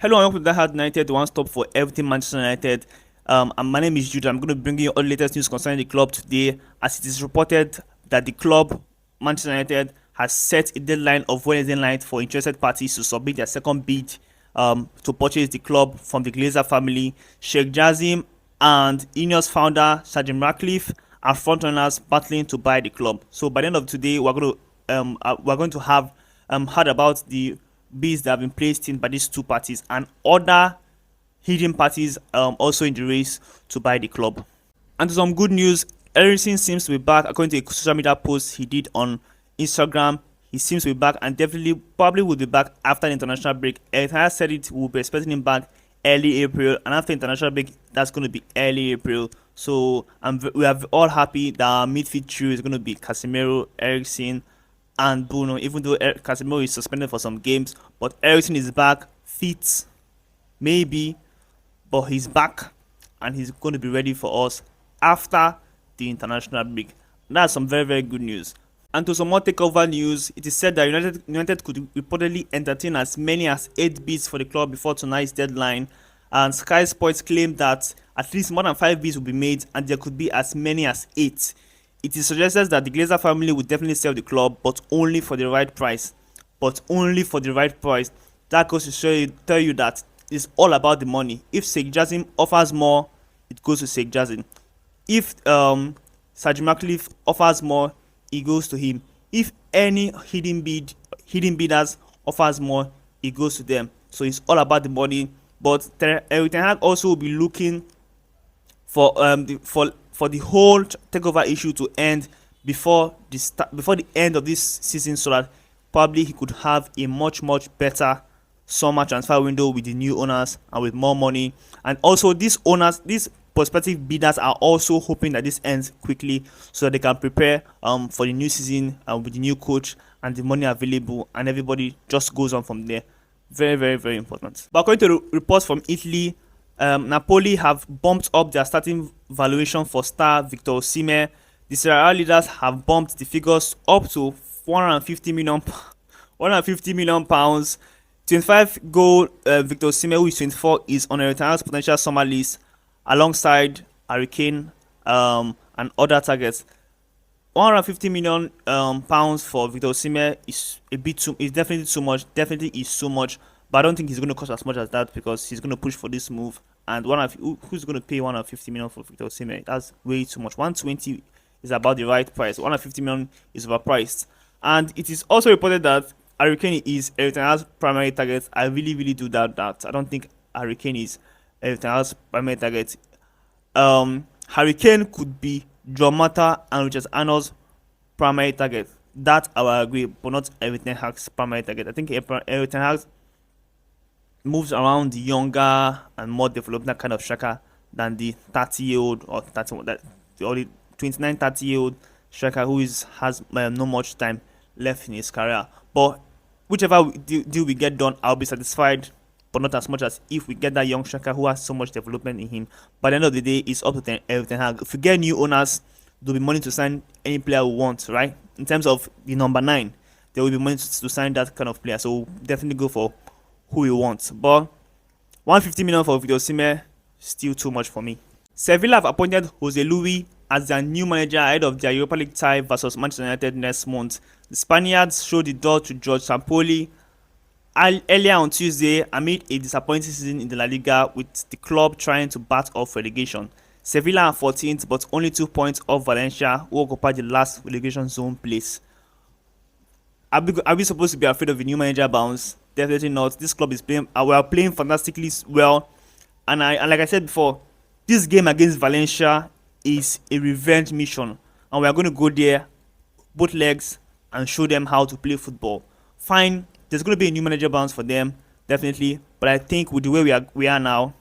Hello and welcome to Die Hard United, one stop for everything Manchester United. And my name is Jude. I'm going to bring you all the latest news concerning the club today, as it is reported that the club, Manchester United, has set a deadline of Wednesday night for interested parties to submit their second bid to purchase the club from the Glazer family. Sheikh Jazim and Ineos founder Sergeant Ratcliffe are frontrunners battling to buy the club. So by the end of today, we're going to have heard about the bids that have been placed in by these two parties and other hidden parties also in the race to buy the club. And to some good news, Eriksen seems to be back. According to a social media post he did on Instagram, he seems to be back and definitely probably will be back after the international break. Eriksen has said it will be expecting him back early April, and after international break, that's going to be early April. So we are all happy that our midfield trio is going to be Casemiro, Eriksen, and Bruno, even though Casemiro is suspended for some games, but Eriksen is back, fit, maybe, but he's back and he's going to be ready for us after the international break. That's some very, very good news. And to some more takeover news, it is said that United could reportedly entertain as many as 8 bids for the club before tonight's deadline, and Sky Sports claimed that at least more than 5 bids will be made and there could be as many as 8. It is suggested that the Glazer family would definitely sell the club, but only for the right price. But only for the right price. That goes to tell you that it's all about the money. If Sheikh Jazim offers more, it goes to Sheikh Jazim. If Sergeant Ratcliffe offers more, it goes to him. If any hidden bidders offers more, it goes to them. So it's all about the money. But Erik ten Hag also will be looking for the whole takeover issue to end before the end of this season, so that probably he could have a much better summer transfer window with the new owners and with more money. And also these prospective bidders are also hoping that this ends quickly so that they can prepare for the new season with the new coach and the money available, and everybody just goes on from there. Very important. But according to reports from Italy, Napoli have bumped up their starting valuation for star Victor Osimhen. The Serie A leaders have bumped the figures up to 150 million pounds. 25-goal Victor Osimhen, who is 24, is on a returner's potential summer list alongside Eriksen and other targets. 150 million pounds for Victor Osimhen is definitely too much. Definitely is too much. But I don't think he's going to cost as much as that, because he's going to push for this move. And who's going to pay 150 million for Victor Osimhen? That's way too much. 120 is about the right price. 150 million is overpriced. And it is also reported that Eriksen is Erik ten Hag's primary target. I really do doubt that. I don't think Eriksen is Erik ten Hag's primary target. Eriksen could be João Mata and Richard Arnold's primary target. That I will agree, but not Erik ten Hag's primary target. I think Erik ten Hag moves around the younger and more developed kind of striker than the 30-year-old or 29, 30-year-old striker who has no much time left in his career. But whichever deal we get done, I'll be satisfied, but not as much as if we get that young striker who has so much development in him. By the end of the day, it's up to Erik ten Hag. If we get new owners, there'll be money to sign any player we want, right? In terms of the number 9, there will be money to sign that kind of player. So we'll definitely go for who we want. But 150 million for Victor Osimhen, still too much for me. Sevilla have appointed Jose Luis as their new manager ahead of their Europa League tie versus Manchester United next month. The Spaniards showed the door to George Sampaoli earlier on Tuesday amid a disappointing season in the La Liga, with the club trying to bat off relegation. Sevilla are 14th, but only 2 points off Valencia, who occupy the last relegation zone place. Are we supposed to be afraid of a new manager bounce? Definitely not. This club is playing. We are playing fantastically well, and like I said before, this game against Valencia is a revenge mission, and we are going to go there, both legs, and show them how to play football. Fine, there's going to be a new manager bounce for them, definitely, but I think with the way we are now,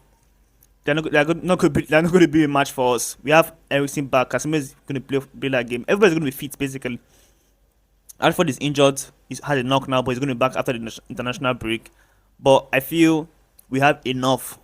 they're not going to be a match for us. We have Eriksen back. Casemiro is going to play that game. Everybody's going to be fit basically. Alfred is injured. He has a knock now, but he's going to be back after the international break. But I feel we have enough.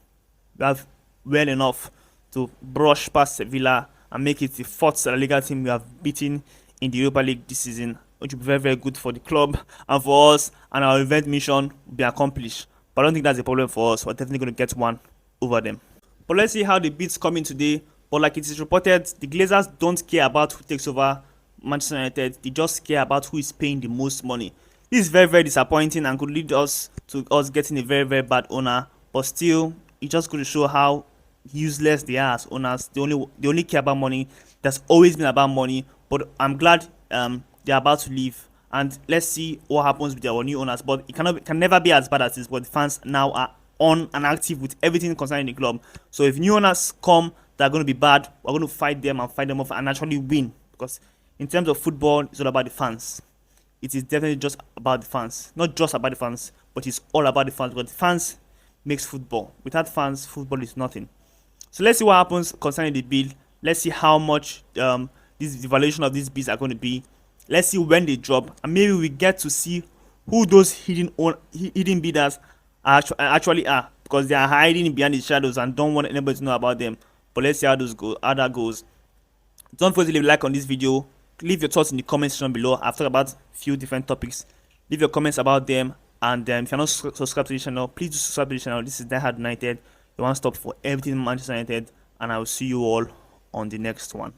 We have well enough to brush past Sevilla and make it the 4th La Liga team we have beaten in the Europa League this season, which will be very good for the club and for us, and our event mission will be accomplished. but I don't think that's a problem for us. We're definitely going to get one over them. But let's see how the bids come in today. But like it is reported, the Glazers don't care about who takes over Manchester United. They just care about who is paying the most money. This is very, very disappointing and could lead us to us getting a very, very bad owner. But still, it just going to show how useless they are as owners. They only care about money. That's always been about money. But I'm glad they're about to leave. And let's see what happens with our new owners. But it can never be as bad as this. But the fans now are on and active with everything concerning the club. So if new owners come that are going to be bad, we're going to fight them and fight them off and actually win. Because in terms of football, it's all about the fans. It is definitely just about the fans. Not just about the fans, but it's all about the fans. Because the fans makes football. Without fans, football is nothing. So let's see what happens concerning the bill. Let's see how much the valuation of these bills are going to be. Let's see when they drop, and maybe we get to see who those hidden bidders actually are, because they are hiding behind the shadows and don't want anybody to know about them. But let's see how that goes. Don't forget to leave a like on this video. Leave your thoughts in the comment section below. I've talked about a few different topics. Leave your comments about them, and if you're not subscribed to the channel, please do subscribe to the channel. This is Die Hard United, the one stop for everything Manchester United, and I will see you all on the next one.